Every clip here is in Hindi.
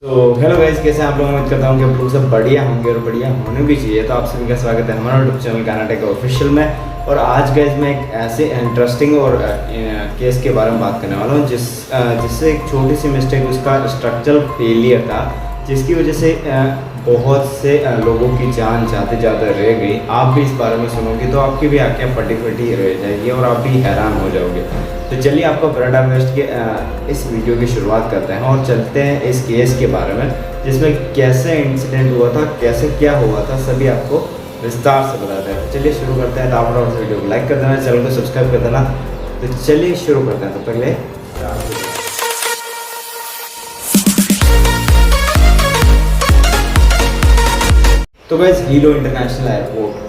तो हेलो गाइस, कैसे हैं आप लोग। उम्मीद करता हूँ कि आप लोग सब बढ़िया होंगे और बढ़िया होने भी चाहिए। तो आप सभी का स्वागत है हमारा यूट्यूब चैनल गाना टेक ऑफिशियल में। और आज गाइस मैं एक ऐसे इंटरेस्टिंग और केस के बारे में बात करने वाला हूँ जिससे एक छोटी सी मिस्टेक उसका स्ट्रक्चरल फेलियर था, जिसकी वजह से बहुत से लोगों की जान जाते जाते रह गई। आप भी इस बारे में सुनोगे तो आपकी भी आंखें फटी फटी रह जाएगी और आप भी हैरान हो जाओगे। तो चलिए आपको ब्रेड वेस्ट के इस वीडियो की शुरुआत करते हैं और चलते हैं इस केस के बारे में, जिसमें कैसे इंसिडेंट हुआ था, कैसे क्या हुआ था, सभी आपको विस्तार से बताते हैं। चलिए शुरू करते हैं। तो आप लोग वीडियो को लाइक कर देना, चैनल को सब्सक्राइब कर देना। तो चलिए शुरू करते हैं। तो पहले तो गाइस, हीलो इंटरनेशनल एयरपोर्ट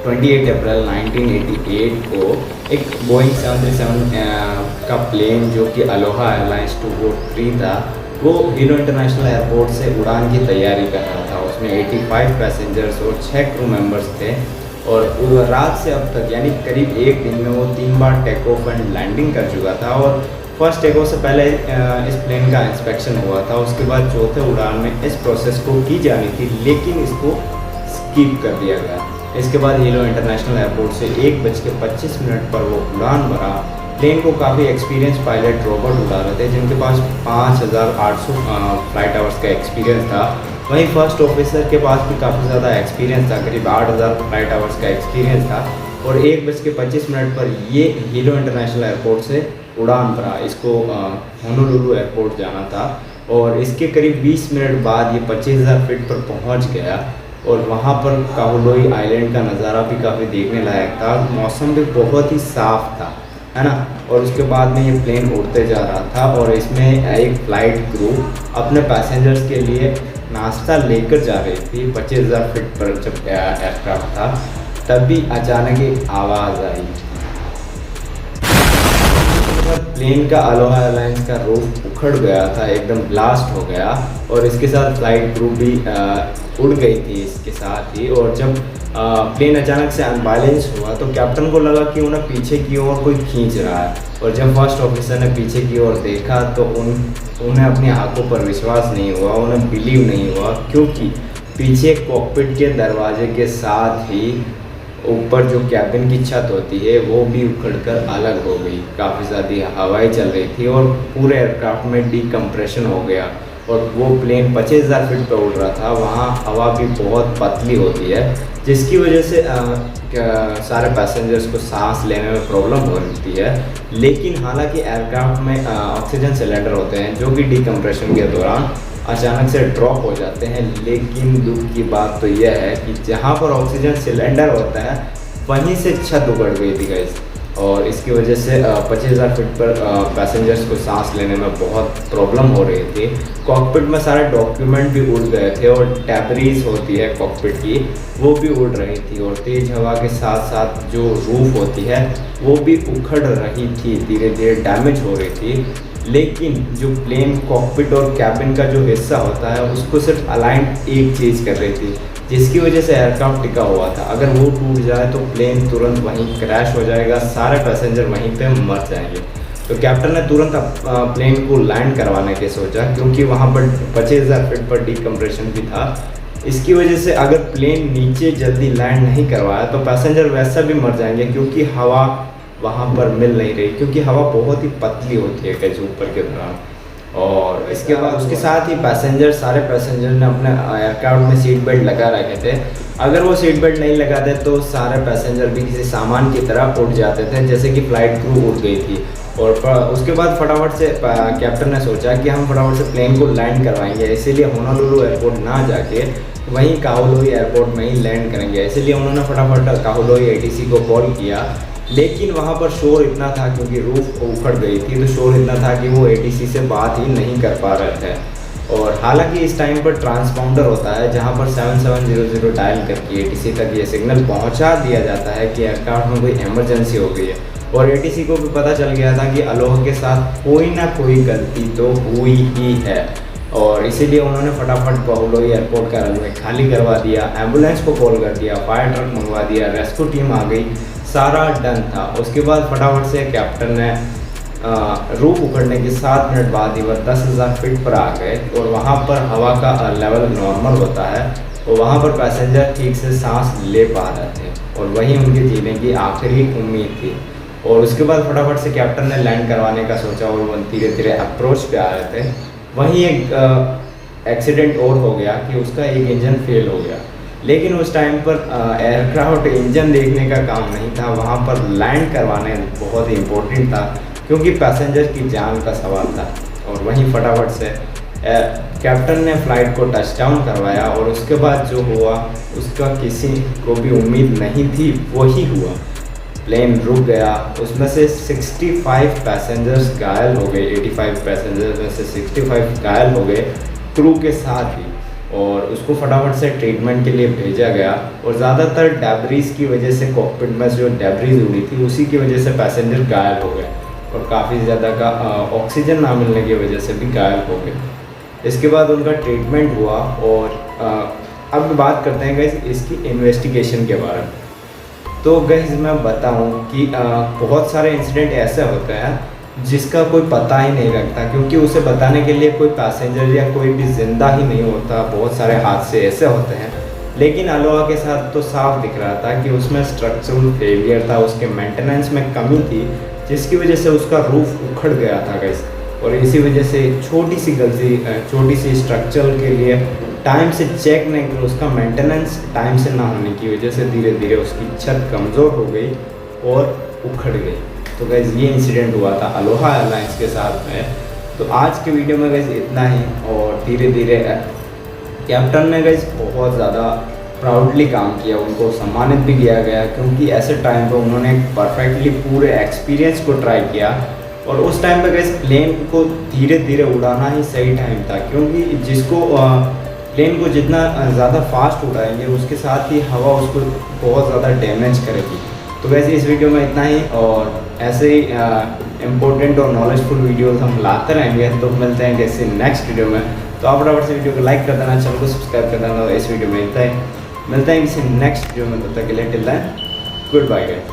28 अप्रैल 1988 को एक बोइंग 737 का प्लेन जो कि अलोहा एयरलाइंस 243 था, वो हीलो इंटरनेशनल एयरपोर्ट से उड़ान की तैयारी कर रहा था। उसमें 85 पैसेंजर्स और 6 क्रू मेंबर्स थे। और रात से अब तक यानी करीब एक दिन में वो 3 बार टेक ऑफ एंड लैंडिंग कर चुका था। और फर्स्ट टेक ऑफ से पहले इस प्लेन का इंस्पेक्शन हुआ था। उसके बाद चौथे उड़ान में इस प्रोसेस को की जानी थी, लेकिन इसको स्किप कर दिया गया। इसके बाद हीलो इंटरनेशनल एयरपोर्ट से 1:25 पर वो उड़ान भरा। प्लेन को काफ़ी एक्सपीरियंस पायलट रॉबर्ट उड़ा रहे थे, जिनके पास 5800 फ्लाइट आवर्स का एक्सपीरियंस था। वहीं फर्स्ट ऑफिसर के पास भी काफ़ी ज़्यादा एक्सपीरियंस था, करीब 8000 फ्लाइट आवर्स का एक्सपीरियंस था। और 1:25 पर ये हीलो इंटरनेशनल एयरपोर्ट से उड़ान भरा। इसको होनोलुलु एयरपोर्ट जाना था और इसके करीब 20 मिनट बाद ये 25,000 फीट पर पहुंच गया। और वहाँ पर काहुलोई आइलैंड का नज़ारा भी काफ़ी देखने लायक था। मौसम भी बहुत ही साफ़ था, है ना। और उसके बाद में ये प्लेन उड़ते जा रहा था और इसमें एक फ़्लाइट क्रू अपने पैसेंजर्स के लिए नाश्ता लेकर जा रही थी। 25,000 फीट पर जब एयरक्राफ्ट था, तभी अचानक एक आवाज़ आई। प्लेन का अलोहा एयरलाइंस का रूफ उखड़ गया था, एकदम ब्लास्ट हो गया। और इसके साथ फ्लाइट क्रू भी उड़ गई थी इसके साथ ही। और जब प्लेन अचानक से अनबैलेंस हुआ तो कैप्टन को लगा कि उन्हें पीछे की ओर कोई खींच रहा है। और जब फर्स्ट ऑफिसर ने पीछे की ओर देखा तो उन्हें अपनी आंखों पर विश्वास नहीं हुआ, उन्हें बिलीव नहीं हुआ, क्योंकि पीछे कॉकपिट के दरवाजे के साथ ही ऊपर जो कैबिन की छत होती है वो भी उखड़कर अलग हो गई। काफ़ी ज़्यादा हवाएं चल रही थी और पूरे एयरक्राफ्ट में डीकम्प्रेशन हो गया। और वो प्लेन 25,000 फीट पर उड़ रहा था, वहाँ हवा भी बहुत पतली होती है, जिसकी वजह से सारे पैसेंजर्स को सांस लेने में प्रॉब्लम हो रही है। लेकिन हालांकि एयरक्राफ्ट में ऑक्सीजन सिलेंडर होते हैं जो कि डीकम्प्रेशन के दौरान अचानक से ड्रॉप हो जाते हैं। लेकिन दुख की बात तो यह है कि जहाँ पर ऑक्सीजन सिलेंडर होता है वहीं से छत उखड़ गई थी गाइस। और इसकी वजह से 25,000 फीट पर पैसेंजर्स को सांस लेने में बहुत प्रॉब्लम हो रही थी। कॉकपिट में सारे डॉक्यूमेंट भी उड़ गए थे और टैबरीज होती है कॉकपिट की, वो भी उड़ रही थी। और तेज़ हवा के साथ साथ जो रूफ होती है वो भी उखड़ रही थी, धीरे धीरे डैमेज हो रही थी। लेकिन जो प्लेन कॉकपिट और कैबिन का जो हिस्सा होता है उसको सिर्फ अलाइन एक चीज़ कर रही थी, जिसकी वजह से एयरक्राफ्ट टिका हुआ था। अगर वो टूट जाए तो प्लेन तुरंत वहीं क्रैश हो जाएगा, सारे पैसेंजर वहीं पे मर जाएंगे। तो कैप्टन ने तुरंत प्लेन को लैंड करवाने के सोचा, क्योंकि वहाँ पर 25,000 फीट पर डीकम्प्रेशन भी था। इसकी वजह से अगर प्लेन नीचे जल्दी लैंड नहीं करवाया तो पैसेंजर वैसा भी मर जाएंगे, क्योंकि हवा वहाँ पर मिल नहीं रही, क्योंकि हवा बहुत ही पतली होती है कैसे ऊपर के दौरान। और इसके बाद उसके साथ ही सारे पैसेंजर ने अपने एयरक्राफ्ट में सीट बेल्ट लगा रखे थे। अगर वो सीट बेल्ट नहीं लगाते तो सारे पैसेंजर भी किसी सामान की तरह उड़ जाते थे, जैसे कि फ़्लाइट क्रू उड़ गई थी। और उसके बाद फटाफट से कैप्टन ने सोचा कि हम फटाफट से प्लेन को लैंड करवाएंगे, इसीलिए होनोलुलु एयरपोर्ट ना जाके वहीं काहुलोई एयरपोर्ट में ही लैंड करेंगे। इसीलिए उन्होंने फटाफट काहुलोई एटीसी को कॉल किया। लेकिन वहाँ पर शोर इतना था, क्योंकि रूफ उखड़ गई थी, तो शोर इतना था कि वो एटीसी से बात ही नहीं कर पा रहे थे। और हालांकि इस टाइम पर ट्रांसपाउंडर होता है जहाँ पर 7700 डायल करके एटीसी तक ये सिग्नल पहुँचा दिया जाता है कि एयरक्राफ्ट में कोई इमरजेंसी हो गई है। और एटीसी को भी पता चल गया था कि अलोहा के साथ कोई ना कोई गलती तो हुई ही है। और इसीलिए उन्होंने फटाफट काहुलोई एयरपोर्ट का रनवे खाली करवा दिया, एम्बुलेंस को कॉल कर दिया, फायर ट्रक मंगवा दिया, रेस्क्यू टीम आ गई, सारा डन था। उसके बाद फटाफट से कैप्टन ने रूफ उखड़ने के 7 मिनट बाद ही वह 10,000 फीट पर आ गए और वहाँ पर हवा का लेवल नॉर्मल होता है और वहाँ पर पैसेंजर ठीक से सांस ले पा रहे थे और वही उनके जीने की आखिरी उम्मीद थी। और उसके बाद फटाफट से कैप्टन ने लैंड करवाने का सोचा और वो धीरे धीरे अप्रोच पे आ रहे थे। वहीं एक एक्सीडेंट और हो गया कि उसका एक इंजन फेल हो गया, लेकिन उस टाइम पर एयरक्राफ्ट इंजन देखने का काम नहीं था, वहाँ पर लैंड करवाने बहुत ही इम्पोर्टेंट था क्योंकि पैसेंजर की जान का सवाल था। और वहीं फटाफट से कैप्टन ने फ़्लाइट को टच डाउन करवाया और उसके बाद जो हुआ उसका किसी को भी उम्मीद नहीं थी, वही हुआ। प्लेन रुक गया, उसमें से 65 पैसेंजर्स घायल हो गए, 85 पैसेंजर्स में से 65 घायल हो गए क्रू के साथ ही, और उसको फटाफट से ट्रीटमेंट के लिए भेजा गया। और ज़्यादातर डेब्रीज की वजह से, कॉकपिट में जो डेब्रीज उड़ी थी उसी की वजह से पैसेंजर घायल हो गए और काफ़ी ज़्यादा का ऑक्सीजन ना मिलने की वजह से भी घायल हो गए। इसके बाद उनका ट्रीटमेंट हुआ और अब बात करते हैं गाइस इसकी इन्वेस्टिगेशन के बारे में। तो गाइस मैं बताऊं कि बहुत सारे इंसिडेंट ऐसे होते हैं जिसका कोई पता ही नहीं लगता, क्योंकि उसे बताने के लिए कोई पैसेंजर या कोई भी ज़िंदा ही नहीं होता। बहुत सारे हादसे ऐसे होते हैं, लेकिन अलोहा के साथ तो साफ दिख रहा था कि उसमें स्ट्रक्चरल फेलियर था, उसके मेंटेनेंस में कमी थी, जिसकी वजह से उसका रूफ उखड़ गया था गाइस। और इसी वजह से छोटी सी गलती, छोटी सी स्ट्रक्चर के लिए टाइम से चेक नहीं किया, उसका मेंटेनेंस टाइम से ना होने की वजह से धीरे धीरे उसकी छत कमज़ोर हो गई और उखड़ गई। तो गाइस ये इंसिडेंट हुआ था अलोहा एयरलाइंस के साथ में। तो आज के वीडियो में गाइस इतना ही, और धीरे धीरे कैप्टन ने गाइस बहुत ज़्यादा प्राउडली काम किया, उनको सम्मानित भी किया गया क्योंकि ऐसे टाइम पर उन्होंने परफेक्टली पूरे एक्सपीरियंस को ट्राई किया। और उस टाइम पे गाइस प्लेन को धीरे धीरे उड़ाना ही सही टाइम था, क्योंकि जिसको प्लेन को जितना ज़्यादा फास्ट उड़ाएंगे उसके साथ ही हवा उसको बहुत ज़्यादा डैमेज करेगी। तो वैसे इस वीडियो में इतना ही, और ऐसे ही इम्पोर्टेंट और नॉलेजफुल वीडियोस हम लाते रहेंगे। तो मिलते हैं जैसे नेक्स्ट वीडियो में। तो आप फटाफट से वीडियो को लाइक कर देना, चैनल को सब्सक्राइब कर देना। इस वीडियो में इतना ही, मिलते हैं किसी नेक्स्ट वीडियो में, तब तक के लिए till then good bye guys.